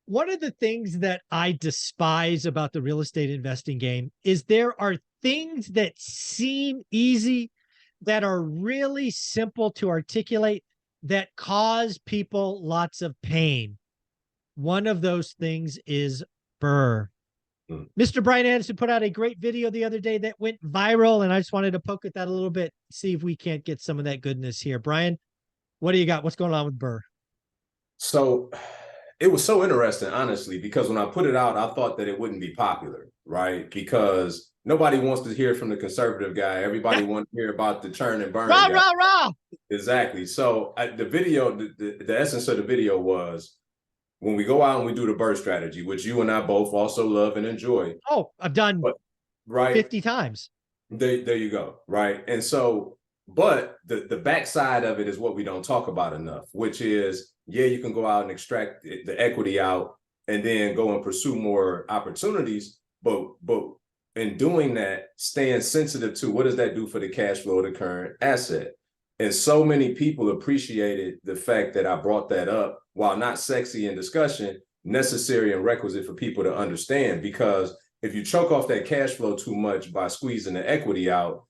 One of the things that I despise about the real estate investing game is there are things that seem easy that are really simple to articulate that cause people lots of pain. One of those things is BRRRR. Mm. Mr. Brian Anderson put out a great video the other day that went viral, and I just wanted to poke at that a little bit, see if we can't get some of that goodness here. Brian, what do you got? What's going on with BRRRR? So it was so interesting, honestly, because when I put it out, I thought that it wouldn't be popular, right? Because nobody wants to hear from the conservative guy. Everybody wants to hear about the churn and burn Rah, guy. rah, rah. Exactly. So the video, the essence of the video was when we go out and we do the BRRRR strategy, which you and I both also love and enjoy. Oh, I've done But right 50 times. there you go. Right. And so, but the backside of it is what we don't talk about enough, which is, yeah, you can go out and extract the equity out and then go and pursue more opportunities. But in doing that, staying sensitive to what does that do for the cash flow of the current asset. And so many people appreciated the fact that I brought that up, while not sexy in discussion, necessary and requisite for people to understand. Because if you choke off that cash flow too much by squeezing the equity out,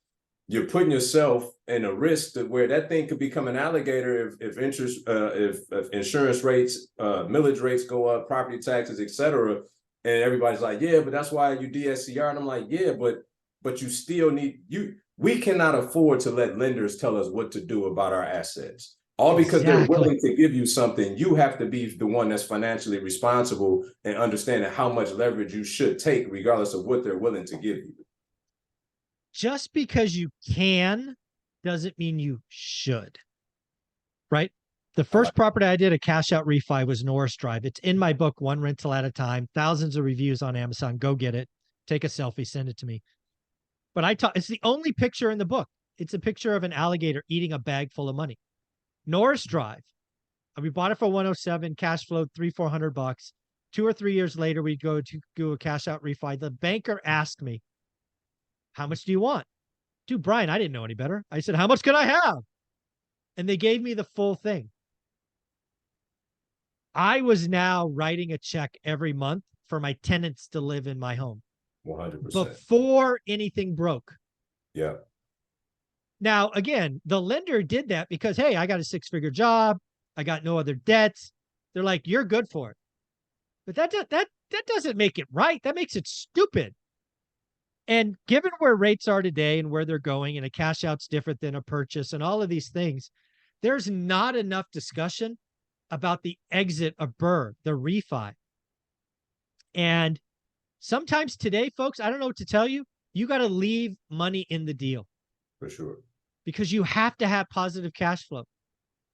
you're putting yourself in a risk to where that thing could become an alligator if interest, if insurance rates, millage rates go up, property taxes, etc. And everybody's like, yeah, but that's why you DSCR. And I'm like, yeah, but you still need we cannot afford to let lenders tell us what to do about our assets. All because they're willing to give you something, you have to be the one that's financially responsible and understanding how much leverage you should take, regardless of what they're willing to give you. Just because you can doesn't mean you should, right? The first property I did a cash out refi was Norris Drive. It's in my book, One Rental at a Time. Thousands of reviews on Amazon. Go get it. Take a selfie, send it to me. But it's the only picture in the book. It's a picture of an alligator eating a bag full of money. Norris Drive. We bought it for 107, cash flowed $300-400. 2 or 3 years later, we go to do a cash out refi. The banker asked me, how much do you want? Dude, Brian, I didn't know any better. I said, how much can I have? And they gave me the full thing. I was now writing a check every month for my tenants to live in my home 100%. before anything broke. Yeah. Now, again, the lender did that because, hey, I got a 6-figure job. I got no other debts. They're like, you're good for it. But that doesn't make it right. That makes it stupid. And given where rates are today and where they're going, and a cash out's different than a purchase and all of these things, there's not enough discussion about the exit of BRRRR, the refi. And sometimes today, folks, I don't know what to tell you. You got to leave money in the deal. For sure. Because you have to have positive cash flow.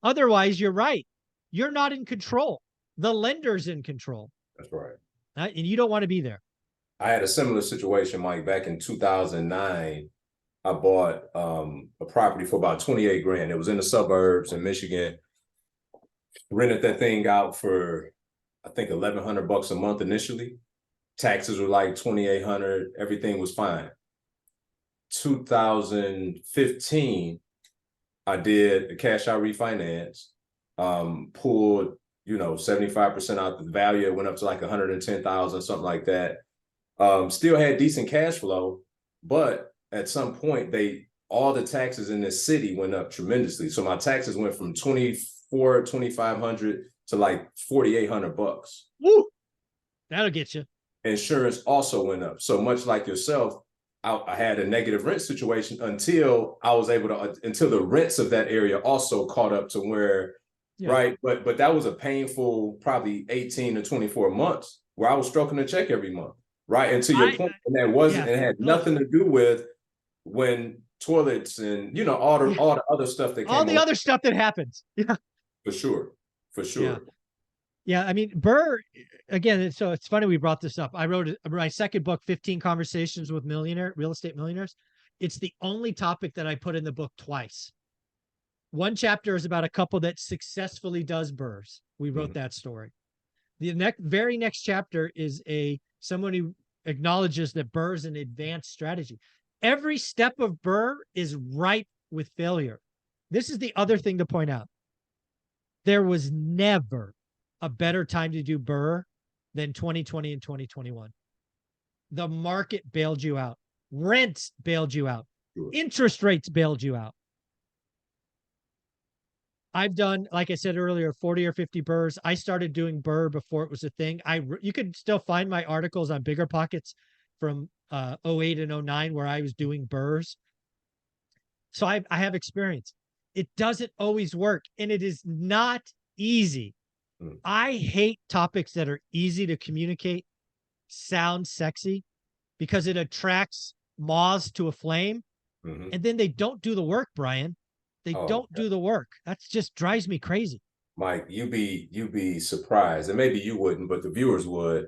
Otherwise, you're right. You're not in control. The lender's in control. That's right. And you don't want to be there. I had a similar situation, Mike, back in 2009. I bought a property for about 28 grand. It was in the suburbs in Michigan. Rented that thing out for, I think, $1,100 a month initially. Taxes were like 2,800. Everything was fine. 2015, I did a cash out refinance, pulled, 75% out the value. It went up to like 110,000, something like that. Still had decent cash flow, but at some point all the taxes in this city went up tremendously. So my taxes went from 2,500 to like $4,800. Woo! That'll get you. Insurance also went up. So much like yourself, I had a negative rent situation until I was able to, until the rents of that area also caught up to where, yeah. Right. But that was a painful, probably 18 to 24 months where I was stroking a check every month. Right. And to your point, and that wasn't, yeah. It had nothing to do with when toilets and, all the other stuff that came all the other stuff that happens. Yeah. For sure. For sure. Yeah. Yeah, I mean, BRRRR, again, so it's funny we brought this up. I wrote my second book, 15 Conversations with Real Estate Millionaires. It's the only topic that I put in the book twice. One chapter is about a couple that successfully does BRRRRs. We wrote that story. The very next chapter is someone who acknowledges that BRRRR is an advanced strategy. Every step of BRRRR is ripe with failure. This is the other thing to point out. There was never a better time to do BRRRR than 2020 and 2021. The market bailed you out. Rents bailed you out. Sure. Interest rates bailed you out. I've done, like I said earlier, 40 or 50 BRRRRs. I started doing BRRRR before it was a thing. You could still find my articles on Bigger Pockets from 08 and 09 where I was doing BRRRRs. So I have experience. It doesn't always work, and it is not easy. I hate topics that are easy to communicate, sound sexy, because it attracts moths to a flame, and then they don't do the work, Brian. They don't do the work. That's just drives me crazy. Mike, you'd be surprised, and maybe you wouldn't, but the viewers would,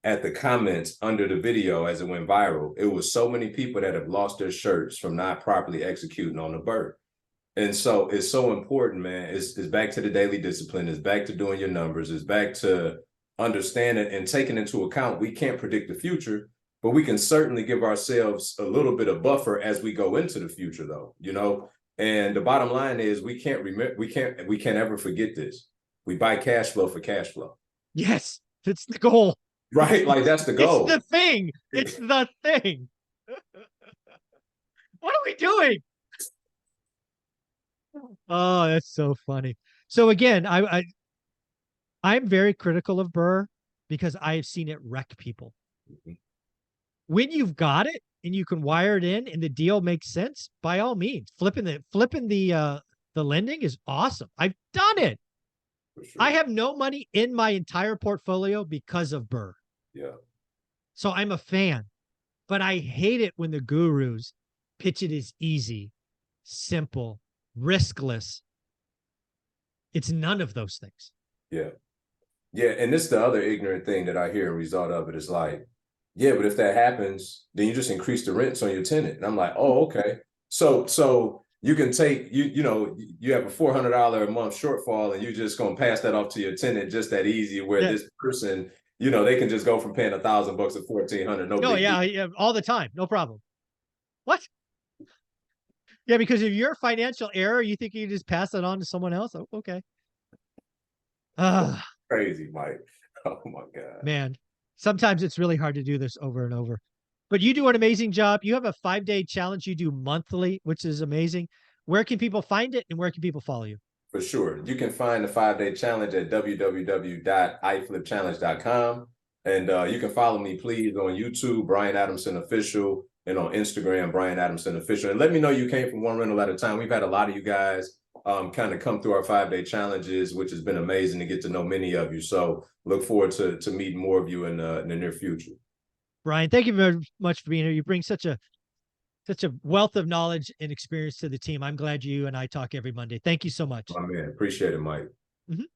at the comments under the video as it went viral. It was so many people that have lost their shirts from not properly executing on the BRRRR. And so it's so important, man. It's back to the daily discipline. It's back to doing your numbers. It's back to understanding and taking into account we can't predict the future, but we can certainly give ourselves a little bit of buffer as we go into the future, though, you know. And the bottom line is we can't ever forget this. We buy cash flow for cash flow. Yes, it's the goal. Right? Like that's the goal. It's the thing. It's the thing. What are we doing? Oh, that's so funny. So again, I'm very critical of BRRRR because I've seen it wreck people. When you've got it and you can wire it in and the deal makes sense, by all means, flipping the lending is awesome. I've done it. Sure. I have no money in my entire portfolio because of BRRRR. Yeah. So I'm a fan, but I hate it when the gurus pitch it as easy, simple, riskless. It's none of those things. Yeah. Yeah. And this is the other ignorant thing that I hear a result of it is like, yeah, but if that happens, then you just increase the rents on your tenant. And I'm like, oh, okay. So you can take, you have a $400 a month shortfall and you're just going to pass that off to your tenant just that easy, where this person, they can just go from paying $1,000 to $1,400. No, yeah, all the time. No problem. What? Yeah, because of your financial error, you think you can just pass it on to someone else? Oh, okay. Crazy, Mike. Oh my God. Man, sometimes it's really hard to do this over and over. But you do an amazing job. You have a 5-day challenge you do monthly, which is amazing. Where can people find it and where can people follow you? For sure. You can find the 5-day challenge at www.iflipchallenge.com. And you can follow me, please, on YouTube, Brian Adamson Official, and on Instagram, Brian Adamson Official. And let me know you came from one rental at a time. We've had a lot of you guys kind of come through our 5-day challenges, which has been amazing to get to know many of you. So look forward to meeting more of you in the near future. Brian, thank you very much for being here. You bring such a wealth of knowledge and experience to the team. I'm glad you and I talk every Monday. Thank you so much. My man, appreciate it, Mike.